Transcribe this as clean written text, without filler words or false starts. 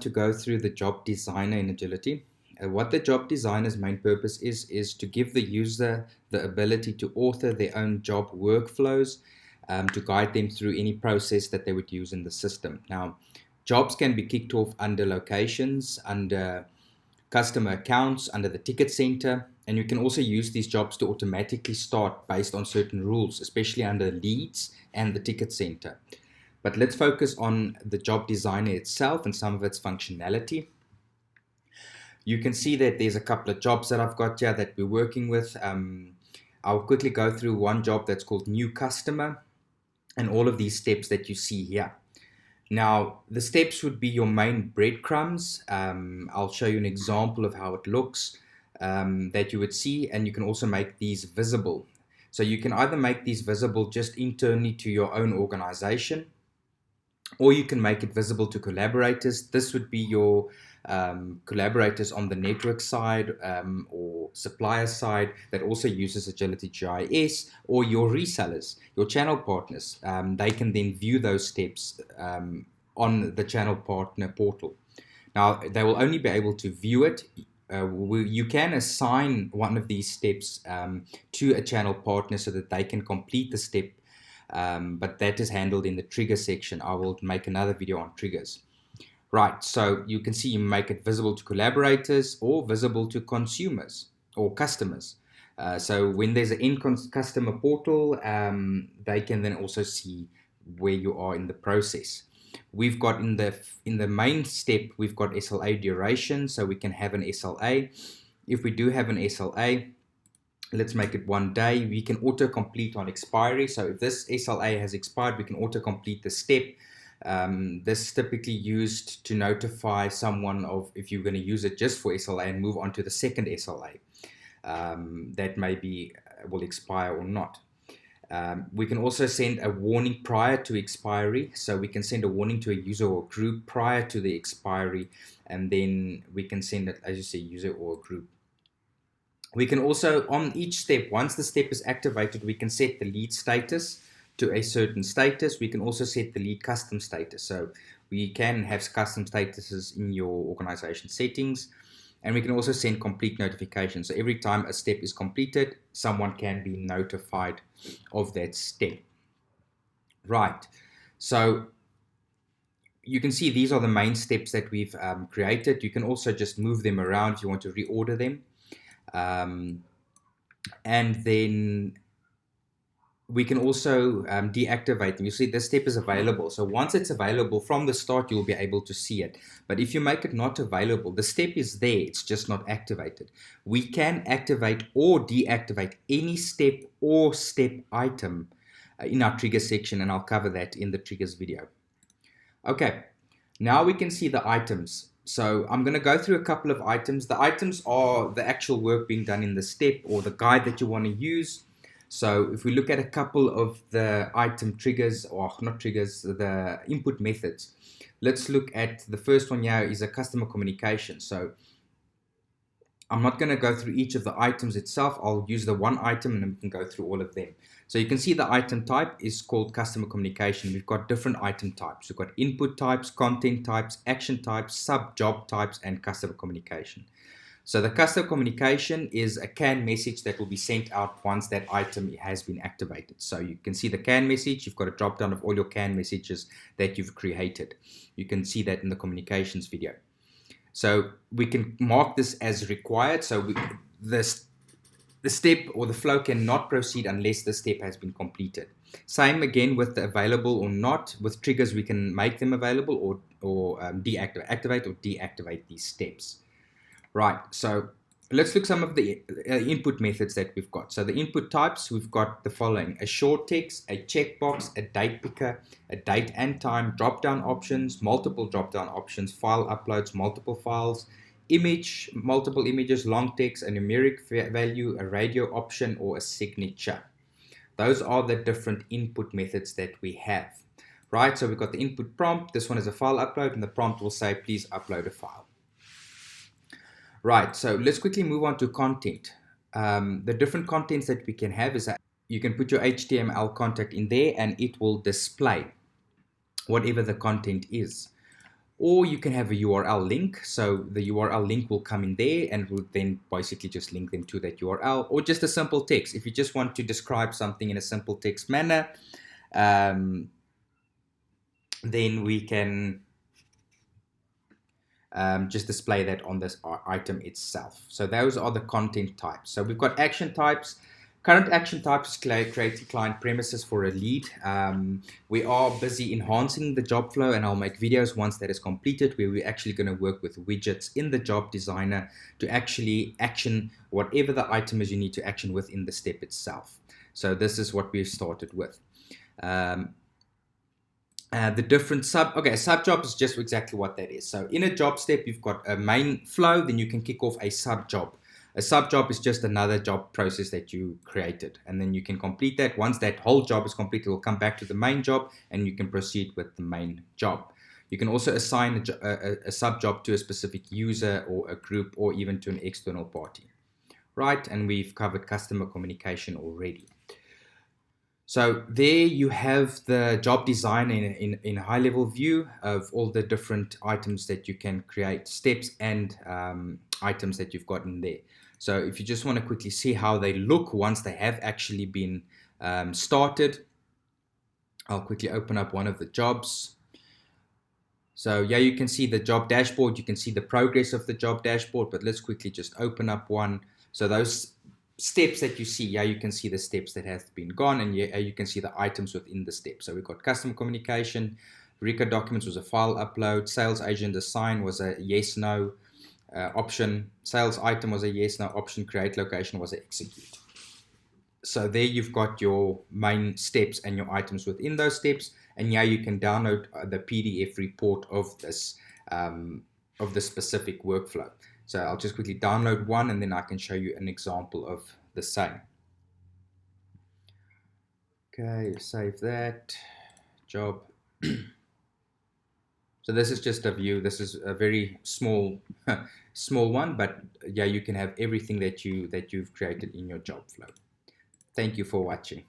To go through the job designer in Agility. What the job designer's main purpose is to give the user the ability to author their own job workflows, to guide them through any process that they would use in the system. Now, jobs can be kicked off under locations, under customer accounts, under the ticket center, and you can also use these jobs to automatically start based on certain rules, especially under leads and the ticket center. But let's focus on the job designer itself and some of its functionality. You can see that there's a couple of jobs that I've got here that we're working with. I'll quickly go through one job that's called new customer and all of these steps that you see here. Now, the steps would be your main breadcrumbs. I'll show you an example of how it looks that you would see, and you can also make these visible. So you can either make these visible just internally to your own organization, or you can make it visible to collaborators. This would be your collaborators on the network side or supplier side that also uses Agility GIS, or your resellers, your channel partners. They can then view those steps on the channel partner portal. Now, they will only be able to view it. You can assign one of these steps to a channel partner so that they can complete the step, but that is handled in the trigger section. I will make another video on triggers. Right, so you can see you make it visible to collaborators or visible to consumers or customers. So when there's an end customer portal, they can then also see where you are in the process. We've got in the main step, we've got SLA duration, so we can have an SLA. If we do have an SLA, let's make it 1 day. We can auto-complete on expiry. So if this SLA has expired, we can auto-complete the step. This is typically used to notify someone of if you're going to use it just for SLA and move on to the second SLA that maybe will expire or not. We can also send a warning prior to expiry. So we can send a warning to a user or group prior to the expiry, and then we can send it, as you say, user or group. We can also, on each step, once the step is activated, we can set the lead status to a certain status. We can also set the lead custom status. So we can have custom statuses in your organization settings, and we can also send complete notifications. So every time a step is completed, someone can be notified of that step. Right. So you can see these are the main steps that we've created. You can also just move them around if you want to reorder them. And then we can also deactivate them. You see this step is available. So once it's available from the start, you'll be able to see it. But if you make it not available, the step is there, it's just not activated. We can activate or deactivate any step or step item in our trigger section, and I'll cover that in the triggers video. Okay, now we can see the items. So I'm going to go through a couple of items. The items are the actual work being done in the step or the guide that you want to use. So if we look at a couple of the item triggers, or not triggers, the input methods. Let's look at the first one here is a customer communication. So I'm not going to go through each of the items itself. I'll use the one item and then we can go through all of them. So you can see the item type is called customer communication. We've got different item types. We've got input types, content types, action types, sub-job types, and customer communication. So the customer communication is a CAN message that will be sent out once that item has been activated. So you can see the CAN message. You've got a drop down of all your CAN messages that you've created. You can see that in the communications video. So we can mark this as required. So the step or the flow cannot proceed unless the step has been completed. Same again with the available or not. With triggers, we can make them available or activate or deactivate these steps. Right, so let's look at some of the input methods that we've got. So the input types, we've got the following: a short text, a checkbox, a date picker, a date and time, drop-down options, multiple drop-down options, file uploads, multiple files, image, multiple images, long text, a numeric value, a radio option, or a signature. Those are the different input methods that we have. Right, so we've got the input prompt. This one is a file upload, and the prompt will say, please upload a file. Right, so let's quickly move on to content. The different contents that we can have is that you can put your HTML content in there and it will display whatever the content is. or you can have a URL link. So the URL link will come in there and will then basically just link them to that URL, or just a simple text. If you just want to describe something in a simple text manner, then we can just display that on this item itself. So those are the content types. So we've got action types. Current action types is creating client premises for a lead. We are busy enhancing the job flow, and I'll make videos once that is completed, where we're actually going to work with widgets in the job designer to actually action whatever the item is you need to action within the step itself. So this is what we've started with. The different sub job is just exactly what that is. So in a job step, you've got a main flow, then you can kick off a sub job. A sub job is just another job process that you created, and then you can complete that. Once that whole job is completed, it will come back to the main job, and you can proceed with the main job. You can also assign a sub job to a specific user or a group, or even to an external party, right? And we've covered customer communication already. So there you have the job design in a high-level view of all the different items that you can create, steps and items that you've got in there. So if you just want to quickly see how they look once they have actually been started, I'll quickly open up one of the jobs. So yeah, you can see the job dashboard, you can see the progress of the job dashboard, but let's quickly just open up one. So those steps that you see, yeah, you can see the steps that have been gone, and yeah, you can see the items within the steps. So we've got customer communication, record documents was a file upload, sales agent assign was a yes no option, sales item was a yes no option, create location was a execute. So there you've got your main steps and your items within those steps, and yeah, you can download the PDF report of this of the specific workflow. So I'll just quickly download one, and then I can show you an example of the same. Okay, save that job. So this is just a view. This is a very small one, but yeah, you can have everything that you've created in your job flow. Thank you for watching.